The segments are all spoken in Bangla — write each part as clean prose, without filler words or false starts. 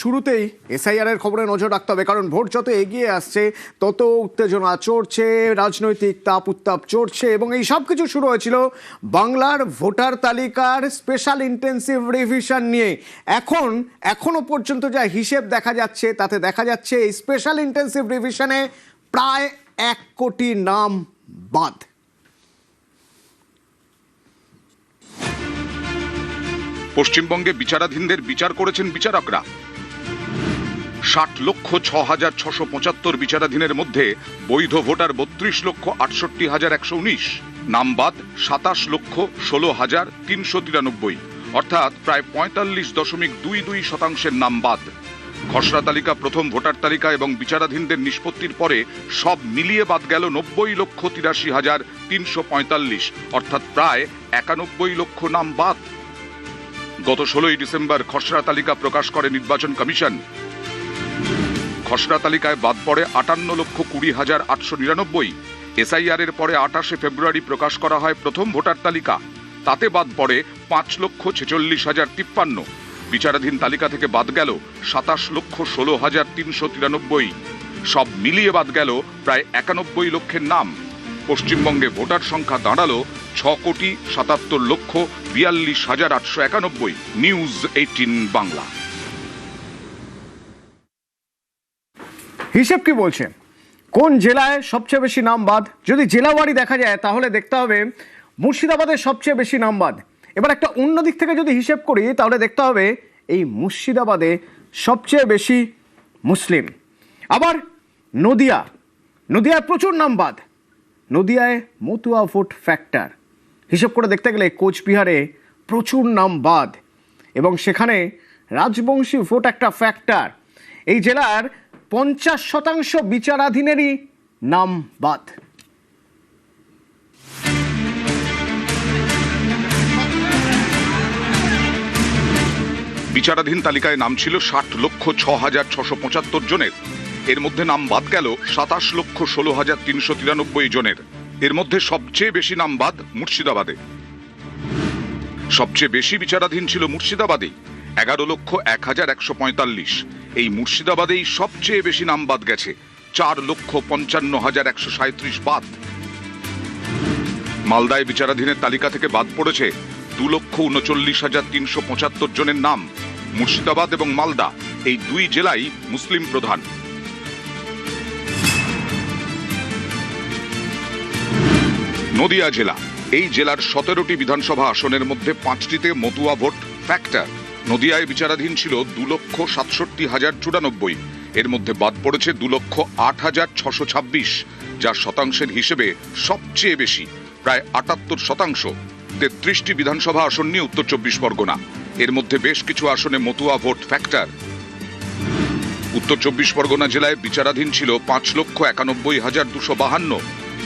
শুরুতেই এসআইআর এর খবরে নজর রাখতে হবে, কারণ ভোট যত এগিয়ে আসছে তত উত্তেজনা চড়ছে, রাজনৈতিক তাপ উত্তাপ চড়ছে এবং এই সব কিছু শুরু হয়েছিল বাংলার ভোটার তালিকার স্পেশাল ইন্টেন্সিভ রিভিশন নিয়ে। এখনো পর্যন্ত যা হিসেব দেখা যাচ্ছে তাতে দেখা যাচ্ছে এই স্পেশাল ইন্টেন্সিভ রিভিশনে প্রায় 1 কোটি নাম বাদ। পশ্চিমবঙ্গে বিচারাধীনদের বিচার করেছেন বিচারকরা। 60,06,675 বিচারাধীনের মধ্যে বৈধ ভোটার 32,68,119, নাম বাদ 27,16,393, অর্থাৎ প্রায় 45.22% নাম বাদ। খসড়া তালিকা, প্রথম ভোটার তালিকা এবং বিচারাধীনদের নিষ্পত্তির পরে সব মিলিয়ে বাদ গেল 90,83,345, অর্থাৎ প্রায় 91 লক্ষ নাম বাদ। গত 16 ডিসেম্বর খসড়া তালিকা প্রকাশ করে নির্বাচন কমিশন। খসড়া তালিকায় বাদ পড়ে 58,20,899। এসআইআর এর পরে 28 ফেব্রুয়ারি প্রকাশ করা হয় প্রথম ভোটার তালিকা, তাতে বাদ পড়ে 5,46,053। বিচারাধীন তালিকা থেকে বাদ গেল 27,16,393। সব মিলিয়ে বাদ গেল প্রায় 91 লক্ষের নাম। পশ্চিমবঙ্গে ভোটার সংখ্যা দাঁড়ালো 6,77,42,891। নিউজ 18 বাংলা। হিসেব কি বলছে? কোন জেলায় সবচেয়ে বেশি নাম বাদ? যদি জেলাওয়ারি দেখা যায় তাহলে দেখতে হবে মুর্শিদাবাদের সবচেয়ে বেশি নাম বাদ। এবার একটা অন্য দিক থেকে যদি হিসেব করি তাহলে দেখতে হবে এই মুর্শিদাবাদে সবচেয়ে বেশি মুসলিম। আবার নদিয়ায় প্রচুর নাম বাদ। নদিয়ায় মতুয়া ভোট ফ্যাক্টর। হিসেব করে দেখতে গেলে কোচবিহারে প্রচুর নাম বাদ এবং সেখানে রাজবংশী ভোট একটা ফ্যাক্টর। এই জেলার 50% বিচারাধীনেরই নাম বাদ। বিচারাধীন তালিকায় নাম ছিল 60,06,675 জনের। এর মধ্যে নাম বাদ গেল 27,16,393 জনের। এর মধ্যে সবচেয়ে বেশি নাম বাদ মুর্শিদাবাদে। সবচেয়ে বেশি বিচারাধীন ছিল মুর্শিদাবাদে, 11,01,145। এই মুর্শিদাবাদেই সবচেয়ে বেশি নাম বাদ গেছে, 4,55,137 বাদ। মালদায় বিচারাধীনের তালিকা থেকে বাদ পড়েছে 2,39,375 জনের নাম। মুর্শিদাবাদ এবং মালদা এই দুই জেলাই মুসলিম প্রধান। নদিয়া জেলা, এই জেলার 17টি বিধানসভা আসনের মধ্যে 5টিতে মতুয়া ভোট ফ্যাক্টর। নদিয়ায় বিচারাধীন ছিল 2,67,094। এর মধ্যে বাদ পড়েছে 2,08,626, যা শতাংশের হিসেবে সবচেয়ে বেশি, প্রায় 78%। 33টি বিধানসভা আসন নিয়ে উত্তর 24 পরগনা। এর মধ্যে বেশ কিছু আসনে মতুয়া ভোট ফ্যাক্টর। উত্তর 24 পরগনা জেলায় বিচারাধীন ছিল 5,91,252,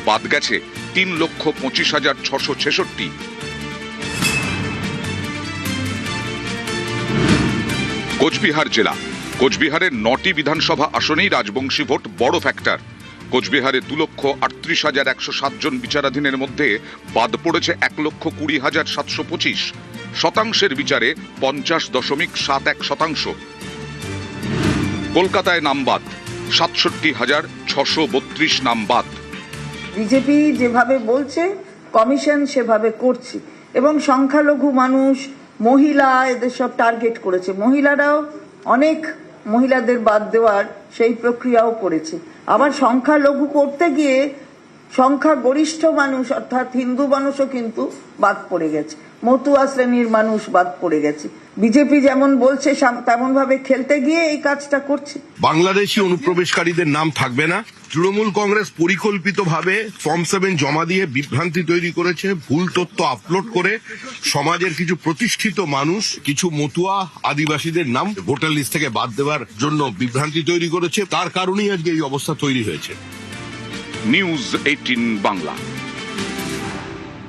বাদ গেছে 3,25,666। কোচবিহার জেলা, কোচবিহারের 9টি বিধানসভা আসনেই রাজবংশী ভোট বড় ফ্যাক্টর। কোচবিহারে 2,38,107 জন বিচারাধীনের মধ্যে বাদ পড়েছে 1,20,725। শতাংশের বিচারে 50.71%। কলকাতায় নাম বাদ 67,632 নাম বাদ। বিজেপি যেভাবে বলছে কমিশন সেভাবে করছে এবং সংখ্যালঘু মানুষ, মহিলা, এদের সব টার্গেট করেছে। মহিলারাও অনেক মহিলাদের বাদ দেওয়ার সেই প্রক্রিয়াও করেছে। আবার সংখ্যালঘু করতে গিয়ে সংখ্যাগরিষ্ঠ মানুষ অর্থাৎ হিন্দু মানুষও কিন্তু বাদ পড়ে গেছে, মতুয়া শ্রেণীর মানুষ বাদ পড়ে গেছে। বিজেপি যেমন বলছে তেমন ভাবে খেলতে গিয়ে এই কাজটা করছে। বাংলাদেশি অনুপ্রবেশকারীদের নাম থাকবে না। তৃণমূল কংগ্রেস পরিকল্পিতভাবে ফর্ম 7 জমা দিয়ে বিভ্রান্তি তৈরি করেছে, ভুল তথ্য আপলোড করে সমাজের কিছু প্রতিষ্ঠিত মানুষ, কিছু মতুয়া আদিবাসীদের নাম ভোটার লিস্ট থেকে বাদ দেওয়ার জন্য বিভ্রান্তি তৈরি করেছে। তার কারণেই আজকে এই অবস্থা তৈরি হয়েছে। নিউজ 18 বাংলা।